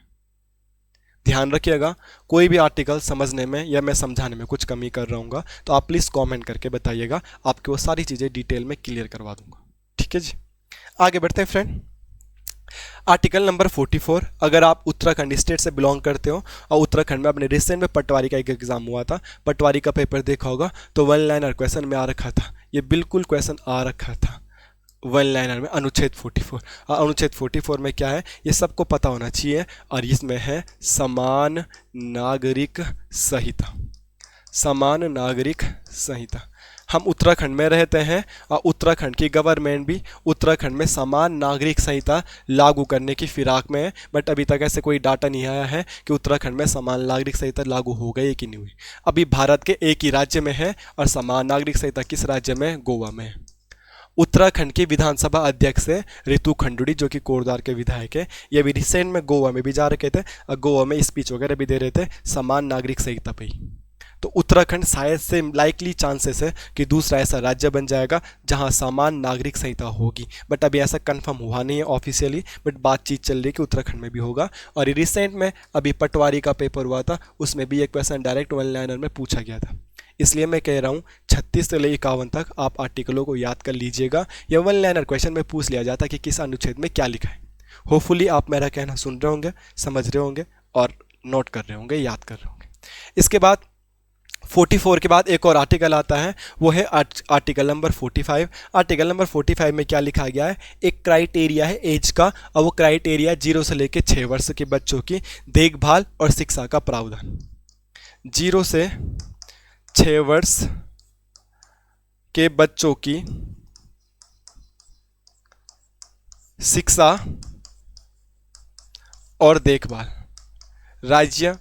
ध्यान रखिएगा, कोई भी आर्टिकल समझने में या मैं समझाने में कुछ कमी कर रहा हूँ तो आप प्लीज़ कमेंट करके बताइएगा, आपको वो सारी चीज़ें डिटेल में क्लियर करवा दूंगा। ठीक है जी, आगे बढ़ते हैं फ्रेंड। आर्टिकल नंबर 44, अगर आप उत्तराखंड स्टेट से बिलोंग करते हो और उत्तराखंड में अपने रिसेंट में पटवारी का एक एग्जाम हुआ था, पटवारी का पेपर देखा होगा, तो 1 लाइनर क्वेश्चन में आ रखा था, ये बिल्कुल क्वेश्चन आ रखा था 1 लाइनर में, अनुच्छेद 44। और अनुच्छेद 44 में क्या है ये सबको पता होना चाहिए, और इसमें है समान नागरिक संहिता। समान नागरिक संहिता। हम उत्तराखंड में रहते हैं और उत्तराखंड की गवर्नमेंट भी उत्तराखंड में समान नागरिक संहिता लागू करने की फिराक में है, बट अभी तक ऐसे कोई डाटा नहीं आया है कि उत्तराखंड में समान नागरिक संहिता लागू हो गई कि नहीं हुई। अभी भारत के एक ही राज्य में है और समान नागरिक संहिता किस राज्य में? गोवा में है। उत्तराखंड की विधानसभा अध्यक्ष है रितु खंडूड़ी, जो कि कोटद्वार के विधायक है। ये भी रिसेंट में गोवा में भी जा रखे थे और गोवा में स्पीच वगैरह भी दे रहे थे समान नागरिक संहिता पे ही। तो उत्तराखंड शायद से लाइकली चांसेस है कि दूसरा ऐसा राज्य बन जाएगा जहां समान नागरिक संहिता होगी, बट अभी ऐसा कंफर्म हुआ नहीं है ऑफिशियली, बट बातचीत चल रही है कि उत्तराखंड में भी होगा। और रिसेंट में अभी पटवारी का पेपर हुआ था, उसमें भी एक क्वेश्चन डायरेक्ट वन लाइनर में पूछा गया था। इसलिए मैं कह रहा हूँ 36 से लेकर 51 तक आप आर्टिकलों को याद कर लीजिएगा। यह वन लाइनर क्वेश्चन में पूछ लिया जाता कि किस अनुच्छेद में क्या लिखा है। होपफुली आप मेरा कहना सुन रहे होंगे, समझ रहे होंगे और नोट कर रहे होंगे, याद कर रहे होंगे। इसके बाद 44 के बाद एक और आर्टिकल आता है, वो है आर्टिकल नंबर 45। आर्टिकल नंबर 45 में क्या लिखा गया है? एक क्राइटेरिया है एज का, और वो क्राइटेरिया 0 से लेकर 6 वर्ष के बच्चों की देखभाल और शिक्षा का प्रावधान। 0 से 6 वर्ष के बच्चों की शिक्षा और देखभाल। राज्य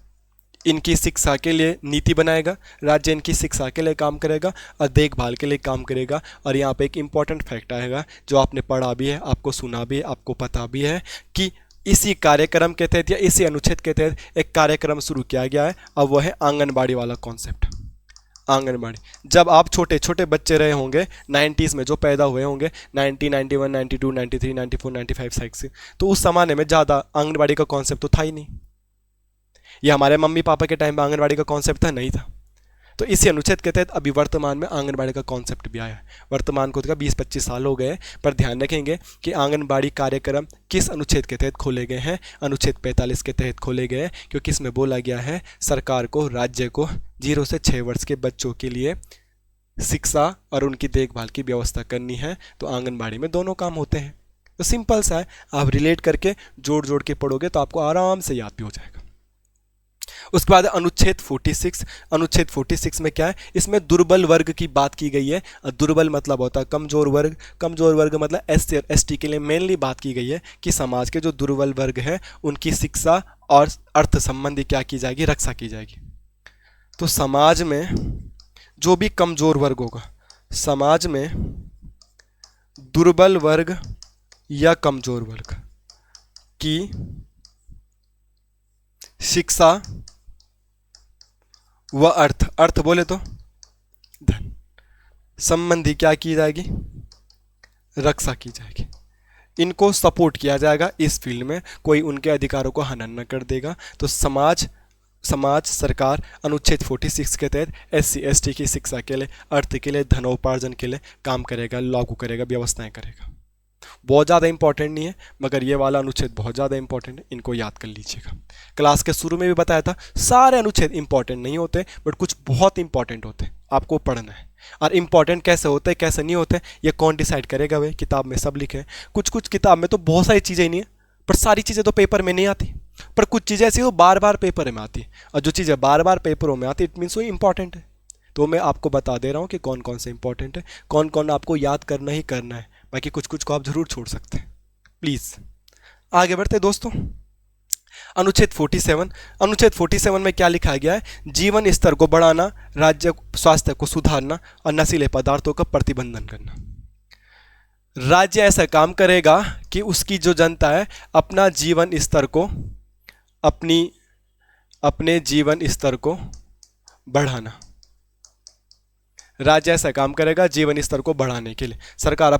इनकी शिक्षा के लिए नीति बनाएगा, राज्य इनकी शिक्षा के लिए काम करेगा और देखभाल के लिए काम करेगा। और यहाँ पे एक इम्पॉर्टेंट फैक्ट आएगा जो आपने पढ़ा भी है, आपको सुना भी है, आपको पता भी है कि इसी कार्यक्रम के तहत या इसी अनुच्छेद के तहत एक कार्यक्रम शुरू किया गया है, अब वह है आंगनबाड़ी वाला कॉन्सेप्ट। आंगनबाड़ी, जब आप छोटे छोटे बच्चे रहे होंगे 90s में, जो पैदा हुए होंगे 90, 91, 92, 93, 94, 95 साइड से, तो उस जमाने में ज़्यादा आंगनबाड़ी का कॉन्सेप्ट तो था ही नहीं। ये हमारे मम्मी पापा के टाइम में आंगनबाड़ी का कॉन्सेप्ट था नहीं था। तो इसी अनुच्छेद के तहत अभी वर्तमान में आंगनबाड़ी का कॉन्सेप्ट भी आया है। वर्तमान को 20-25 साल हो गए, पर ध्यान रखेंगे कि आंगनबाड़ी कार्यक्रम किस अनुच्छेद के तहत खोले गए हैं? अनुच्छेद 45 के तहत खोले गए हैं, क्योंकि इसमें बोला गया है सरकार को, राज्य को 0 से 6 वर्ष के बच्चों के लिए शिक्षा और उनकी देखभाल की व्यवस्था करनी है। तो आंगनबाड़ी में दोनों काम होते हैं। तो सिंपल सा है, आप रिलेट करके जोड़ जोड़ के पढ़ोगे तो आपको आराम से याद भी हो जाएगा। उसके बाद अनुच्छेद 46। अनुच्छेद 46 में क्या है? इसमें दुर्बल वर्ग की बात की गई है। दुर्बल मतलब होता है कमजोर वर्ग। कमजोर वर्ग मतलब एससी और एसटी के लिए मेनली बात की गई है कि समाज के जो दुर्बल वर्ग है उनकी शिक्षा और अर्थ संबंधी क्या की जाएगी? रक्षा की जाएगी। तो समाज में जो भी कमजोर वर्ग होगा, समाज में दुर्बल वर्ग या कमजोर वर्ग की शिक्षा व अर्थ बोले तो धन संबंधी क्या की जाएगी? रक्षा की जाएगी। इनको सपोर्ट किया जाएगा इस फील्ड में, कोई उनके अधिकारों को हनन न कर देगा। तो समाज सरकार अनुच्छेद 46 के तहत एससी एसटी की शिक्षा के लिए, अर्थ के लिए, धनोपार्जन के लिए काम करेगा, लागू करेगा, व्यवस्थाएं करेगा। बहुत ज़्यादा इंपॉर्टेंट नहीं है, मगर ये वाला अनुच्छेद बहुत ज़्यादा इंपॉर्टेंट है, इनको याद कर लीजिएगा। क्लास के शुरू में भी बताया था, सारे अनुच्छेद इंपॉर्टेंट नहीं होते, बट कुछ बहुत इंपॉर्टेंट होते हैं, आपको पढ़ना है। और इंपॉर्टेंट कैसे होते हैं कैसे नहीं होते ये कौन डिसाइड करेगा? भाई किताब में सब लिखे हैं। कुछ किताब में तो बहुत सारी चीज़ें ही नहीं है, पर सारी चीज़ें तो पेपर में नहीं आती, पर कुछ चीज़ें ऐसी वो बार बार पेपर में आती है, और जो चीज़ें बार बार पेपरों में आती इट मीन्स वो इंपॉर्टेंट है। तो मैं आपको बता दे रहा हूँ कि कौन कौन से इंपॉर्टेंट है, कौन कौन आपको याद करना ही करना है, बाकी कुछ कुछ को आप जरूर छोड़ सकते हैं। प्लीज़ आगे बढ़ते दोस्तों। अनुच्छेद 47। अनुच्छेद 47 में क्या लिखा गया है? जीवन स्तर को बढ़ाना, राज्य स्वास्थ्य को सुधारना और नशीले पदार्थों का प्रतिबंधन करना। राज्य ऐसा काम करेगा कि उसकी जो जनता है अपना जीवन स्तर को, अपने जीवन स्तर को बढ़ाना। राज्य ऐसा काम करेगा जीवन स्तर को बढ़ाने के लिए। सरकार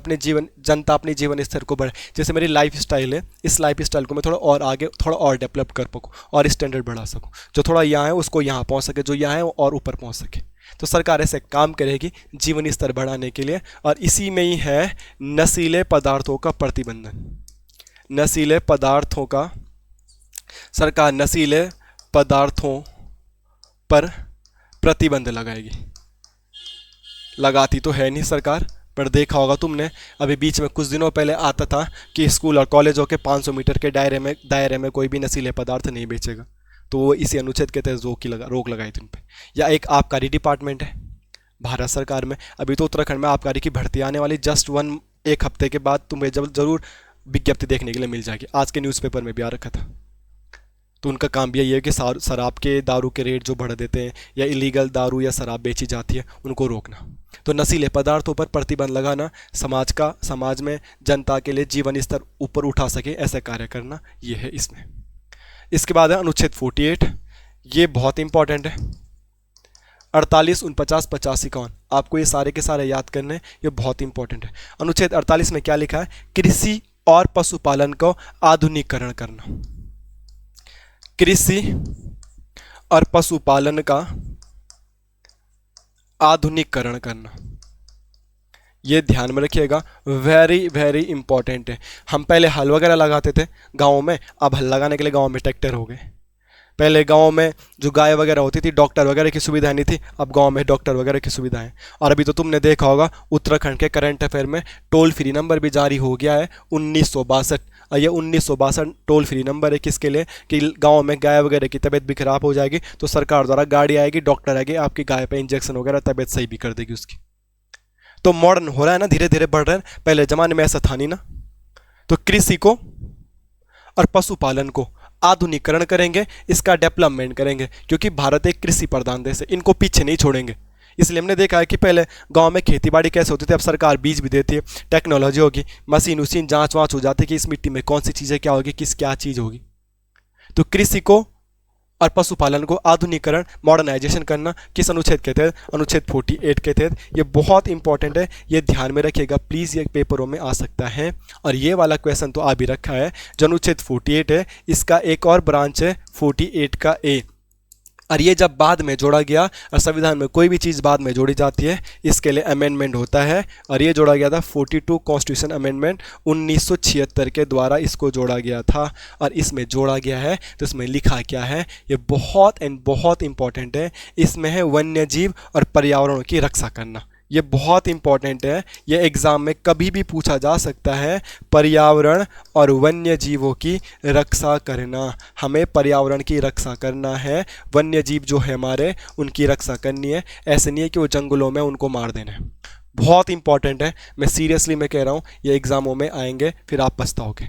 जनता अपने जीवन स्तर को बढ़े। जैसे मेरी लाइफ स्टाइल है, इस लाइफ स्टाइल को मैं थोड़ा और आगे, थोड़ा और डेवलप कर सकूँ और स्टैंडर्ड बढ़ा सकूँ। जो थोड़ा यहाँ है उसको यहाँ पहुँच सके, जो यहाँ है वो और ऊपर पहुँच सके। तो सरकार ऐसे काम करेगी जीवन स्तर बढ़ाने के लिए, और इसी में ही है नशीले पदार्थों का प्रतिबंधन। नशीले पदार्थों का, सरकार नशीले पदार्थों पर प्रतिबंध लगाएगी। लगाती तो है नहीं सरकार, पर देखा होगा तुमने, अभी बीच में कुछ दिनों पहले आता था कि स्कूल और कॉलेजों के 500 मीटर के दायरे में कोई भी नशीले पदार्थ नहीं बेचेगा। तो वो इसी अनुच्छेद के तहत रोक लगाई थी उन पर। या एक आबकारी डिपार्टमेंट है भारत सरकार में, अभी तो उत्तराखंड में आबकारी की भर्ती आने वाली, जस्ट एक हफ्ते के बाद तुम्हें जरूर विज्ञप्ति देखने के लिए मिल जाएगी। आज के न्यूज़पेपर में भी आ रखा था। तो उनका काम भी यही है कि शराब के दारू के रेट जो बढ़ा देते हैं या इलीगल दारू या शराब बेची जाती है उनको रोकना। तो नशीले पदार्थों पर प्रतिबंध लगाना, समाज में जनता के लिए जीवन स्तर ऊपर उठा सके ऐसा कार्य करना, ये है इसमें। इसके बाद है अनुच्छेद 48, ये बहुत इंपॉर्टेंट है। 48, 49, 50, 51, आपको ये सारे के सारे याद करने, ये बहुत इंपॉर्टेंट है। अनुच्छेद 48 में क्या लिखा है? कृषि और पशुपालन को आधुनिकीकरण करना। कृषि और पशुपालन का आधुनिकीकरण करना, ये ध्यान में रखिएगा, वेरी वेरी इंपॉर्टेंट है। हम पहले हल वगैरह लगाते थे गाँव में, अब हल लगाने के लिए गाँव में ट्रैक्टर हो गए। पहले गांव में जो गाय वगैरह होती थी, डॉक्टर वगैरह की सुविधा नहीं थी, अब गांव में डॉक्टर वगैरह की सुविधा है। और अभी तो तुमने देखा होगा उत्तराखंड के करंट अफेयर में टोल फ्री नंबर भी जारी हो गया है 1962। और ये 1962 टोल फ्री नंबर है किसके लिए? कि गांव में गाय वगैरह की तबीयत भी खराब हो जाएगी तो सरकार द्वारा गाड़ी आएगी, डॉक्टर आएगी, आपकी गाय पे इंजेक्शन वगैरह तबीयत सही भी कर देगी उसकी। तो मॉडर्न हो रहा है ना, धीरे धीरे बढ़ रहा है। पहले ज़माने में ऐसा था नहीं ना। तो कृषि को और पशुपालन को आधुनिकीकरण करेंगे, इसका डेवलपमेंट करेंगे, क्योंकि भारत एक कृषि प्रधान देश है, इनको पीछे नहीं छोड़ेंगे। इसलिए हमने देखा है कि पहले गांव में खेतीबाड़ी कैसे होती थी, अब सरकार बीज भी देती है, टेक्नोलॉजी होगी, मशीन जांच वाँच हो जाती है कि इस मिट्टी में कौन सी चीज़ें क्या होगी, क्या चीज़ होगी। तो कृषि को और पशुपालन को आधुनिकीकरण, मॉडर्नाइजेशन करना किस अनुच्छेद के तहत? अनुच्छेद 48 के तहत। ये बहुत इंपॉर्टेंट है, ये ध्यान में रखिएगा प्लीज़, ये पेपरों में आ सकता है। और ये वाला क्वेश्चन तो आ भी रखा है। जो अनुच्छेद 48 है, इसका एक और ब्रांच है 48 का ए, और ये जब बाद में जोड़ा गया, और संविधान में कोई भी चीज़ बाद में जोड़ी जाती है इसके लिए अमेंडमेंट होता है, और ये जोड़ा गया था 42 कॉन्स्टिट्यूशन अमेंडमेंट 1976 के द्वारा इसको जोड़ा गया था। और इसमें जोड़ा गया है तो इसमें लिखा क्या है, ये बहुत इंपॉर्टेंट है। इसमें है वन्य जीव और पर्यावरण की रक्षा करना, ये बहुत इंपॉर्टेंट है। ये एग्ज़ाम में कभी भी पूछा जा सकता है। पर्यावरण और वन्य जीवों की रक्षा करना, हमें पर्यावरण की रक्षा करना है, वन्य जीव जो है हमारे उनकी रक्षा करनी है। ऐसे नहीं है कि वो जंगलों में उनको मार देना है। बहुत इंपॉर्टेंट है, मैं सीरियसली मैं कह रहा हूँ, ये एग्ज़ामों में आएंगे फिर आप पछताओगे।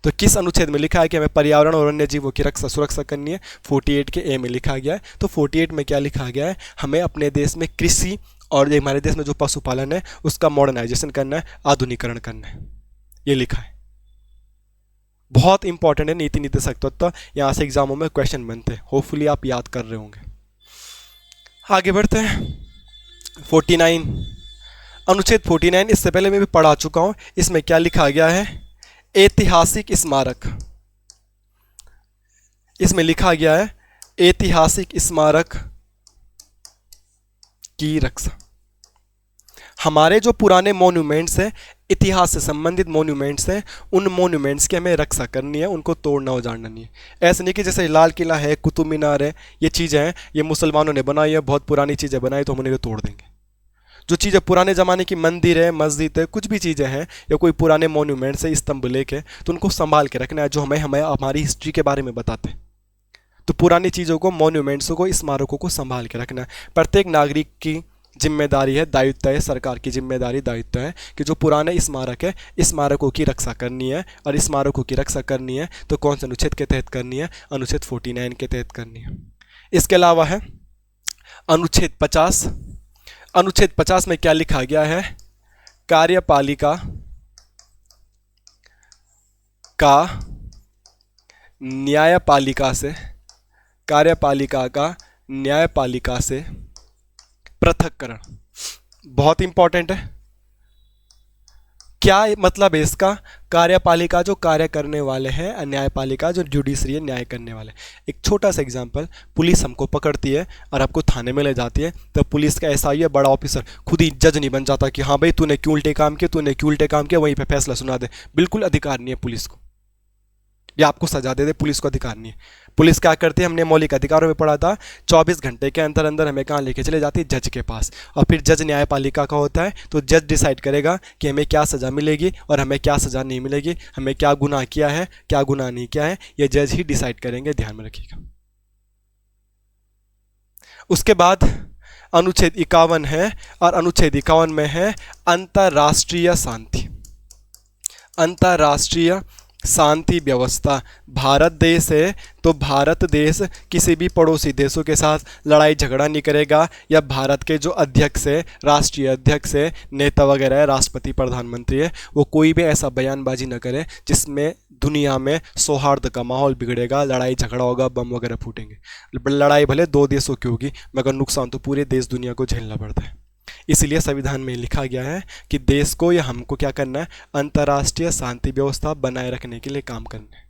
तो किस अनुच्छेद में लिखा है कि हमें पर्यावरण और वन्य जीवों की सुरक्षा करनी है? 48 के ए में लिखा गया है। तो 48 में क्या लिखा गया है? हमें अपने देश में कृषि और हमारे देश में जो पशुपालन है उसका मॉडर्नाइजेशन करना है, आधुनिकीकरण करना है, ये लिखा है। बहुत इंपॉर्टेंट है, नीति निर्देशक तत्व, यहाँ से एग्जामों में क्वेश्चन बनते हैं, होपफुली आप याद कर रहे होंगे। आगे बढ़ते हैं 49, अनुच्छेद 49, इससे पहले मैं भी पढ़ा चुका हूँ। इसमें क्या लिखा गया है? ऐतिहासिक स्मारक। इसमें लिखा गया है ऐतिहासिक स्मारक की रक्षा। हमारे जो पुराने मॉन्यूमेंट्स हैं, इतिहास से संबंधित मॉन्यूमेंट्स हैं, उन मॉन्यूमेंट्स की हमें रक्षा करनी है, उनको तोड़ना उजाड़ना नहीं है। ऐसे नहीं कि जैसे लाल किला है, कुतुब मीनार है, ये चीज़ें हैं, ये मुसलमानों ने बनाई है, बहुत पुरानी चीज़ें बनाई तो हम उन्हें तोड़ देंगे। जो चीज़ें पुराने ज़माने की मंदिर है, मस्जिद है, कुछ भी चीज़ें हैं या कोई पुराने मॉन्यूमेंट्स है, स्तंभ लेक है, तो उनको संभाल के रखना है, जो हमें हमारी हिस्ट्री के बारे में बताते हैं। तो पुरानी चीज़ों को, मॉन्यूमेंट्स को, स्मारकों को संभाल के रखना है। प्रत्येक नागरिक की जिम्मेदारी है, दायित्व है, सरकार की जिम्मेदारी दायित्व है कि जो पुराने स्मारक है, स्मारकों की रक्षा करनी है। और स्मारकों की रक्षा करनी है तो कौन से अनुच्छेद के तहत करनी है? अनुच्छेद 49 के तहत करनी है। इसके अलावा है अनुच्छेद 50। अनुच्छेद 50 में क्या लिखा गया है? कार्यपालिका का न्यायपालिका से, कार्यपालिका का न्यायपालिका से पृथक्करण। बहुत इंपॉर्टेंट है। क्या मतलब है इसका? कार्यपालिका जो कार्य करने वाले हैं, न्यायपालिका जो जुडिशरी है, न्याय करने वाले। एक छोटा सा एग्जांपल, पुलिस हमको पकड़ती है और आपको थाने में ले जाती है, तो पुलिस का एसआई है, बड़ा ऑफिसर, खुद ही जज नहीं बन जाता कि हाँ भाई तूने क्यों उल्टे काम किए, तूने क्यों उल्टे काम किया, वहीं पे फैसला सुना दे। बिल्कुल अधिकार नहीं है पुलिस को, या आपको सजा दे दे, पुलिस को अधिकार नहीं है। पुलिस क्या करती है? हमने मौलिक अधिकारों में पढ़ा था, 24 घंटे के अंदर अंदर हमें कहाँ लेके चले जाती है? जज के पास। और फिर जज न्यायपालिका का होता है, तो जज डिसाइड करेगा कि हमें क्या सज़ा मिलेगी और हमें क्या सज़ा नहीं मिलेगी, हमें क्या गुनाह किया है, क्या गुनाह नहीं किया है, ये जज ही डिसाइड करेंगे, ध्यान में रखिएगा। उसके बाद अनुच्छेद 51 है, और अनुच्छेद 51 में है अंतर्राष्ट्रीय शांति। अंतर्राष्ट्रीय शांति व्यवस्था। भारत देश है तो भारत देश किसी भी पड़ोसी देशों के साथ लड़ाई झगड़ा नहीं करेगा, या भारत के जो अध्यक्ष है, राष्ट्रीय अध्यक्ष है, नेता वगैरह है, राष्ट्रपति प्रधानमंत्री है, वो कोई भी ऐसा बयानबाजी न करे जिसमें दुनिया में सौहार्द का माहौल बिगड़ेगा, लड़ाई झगड़ा होगा, बम वगैरह फूटेंगे। लड़ाई भले दो देशों की होगी मगर नुकसान तो पूरे देश दुनिया को झेलना पड़ता है। इसलिए संविधान में लिखा गया है कि देश को या हमको क्या करना है, अंतर्राष्ट्रीय शांति व्यवस्था बनाए रखने के लिए काम करना है।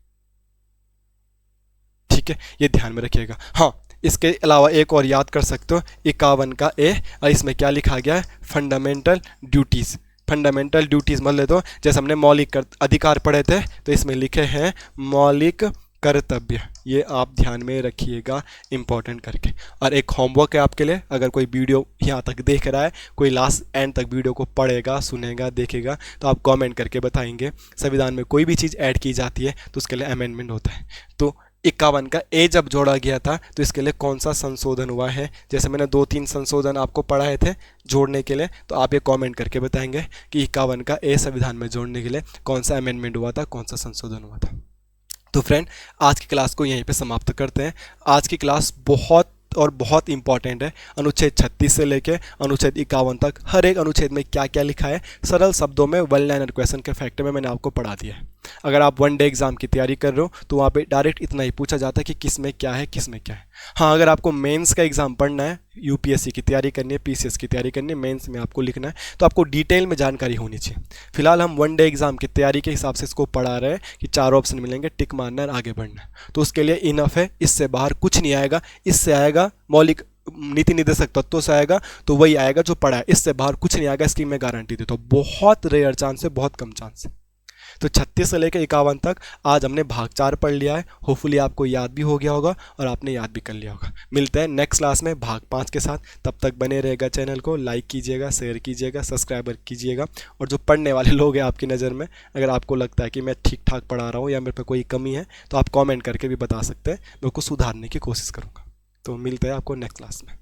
ठीक है, ये ध्यान में रखिएगा। हाँ, इसके अलावा एक और याद कर सकते हो 51 का ए, और इसमें क्या लिखा गया है, फंडामेंटल ड्यूटीज। फंडामेंटल ड्यूटीज मतलब तो जैसे हमने मौलिक अधिकार पढ़े थे तो इसमें लिखे हैं मौलिक कर्तव्य। ये आप ध्यान में रखिएगा इंपॉर्टेंट करके। और एक होमवर्क है आपके लिए, अगर कोई वीडियो यहाँ तक देख रहा है, कोई लास्ट एंड तक वीडियो को पढ़ेगा, सुनेगा, देखेगा, तो आप कमेंट करके बताएंगे संविधान में कोई भी चीज़ ऐड की जाती है तो उसके लिए अमेंडमेंट होता है। तो 51 का ए जब जोड़ा गया था तो इसके लिए कौन सा संशोधन हुआ है। जैसे मैंने 2-3 संशोधन आपको पढ़ाए थे जोड़ने के लिए, तो आप ये कमेंट करके बताएंगे कि 51 का ए संविधान में जोड़ने के लिए कौन सा अमेंडमेंट हुआ था, कौन सा संशोधन हुआ था। तो फ्रेंड, आज की क्लास को यहीं पे समाप्त करते हैं। आज की क्लास बहुत और बहुत इंपॉर्टेंट है। अनुच्छेद 36 से लेके अनुच्छेद 51 तक हर एक अनुच्छेद में क्या क्या लिखा है सरल शब्दों में वन लाइनर क्वेश्चन के फैक्टर में मैंने आपको पढ़ा दिया है। अगर आप वन डे एग्जाम की तैयारी कर रहे हो तो वहाँ पे डायरेक्ट इतना ही पूछा जाता है कि किस में क्या है, किस में क्या है। हाँ, अगर आपको मेंस का एग्जाम पढ़ना है, यूपीएससी की तैयारी करनी है, पीसीएस की तैयारी करनी है, मेंस में आपको लिखना है, तो आपको डिटेल में जानकारी होनी चाहिए। फिलहाल हम वन डे एग्जाम की तैयारी के हिसाब से इसको पढ़ा रहे हैं कि 4 ऑप्शन मिलेंगे, टिक मारना है, आगे बढ़ना है। तो उसके लिए इनफ है, इससे बाहर कुछ नहीं आएगा। इससे आएगा मौलिक नीति निर्देशक तत्वों से आएगा तो वही आएगा जो पढ़ा है, इससे बाहर कुछ नहीं आएगा, इसकी मैं गारंटी देता हूँ। बहुत रेयर चांस है, बहुत कम चांस है। तो 36 से लेकर 51 तक आज हमने भाग 4 पढ़ लिया है। होपफुली आपको याद भी हो गया होगा और आपने याद भी कर लिया होगा। मिलते हैं नेक्स्ट क्लास में भाग 5 के साथ। तब तक बने रहेगा, चैनल को लाइक कीजिएगा, शेयर कीजिएगा, सब्सक्राइबर कीजिएगा। और जो पढ़ने वाले लोग हैं आपकी नज़र में, अगर आपको लगता है कि मैं ठीक ठाक पढ़ा रहा हूँ या मेरे पे कोई कमी है तो आप कॉमेंट करके भी बता सकते हैं, मैं उसको सुधारने की कोशिश करूँगा। तो मिलते हैं आपको नेक्स्ट क्लास में।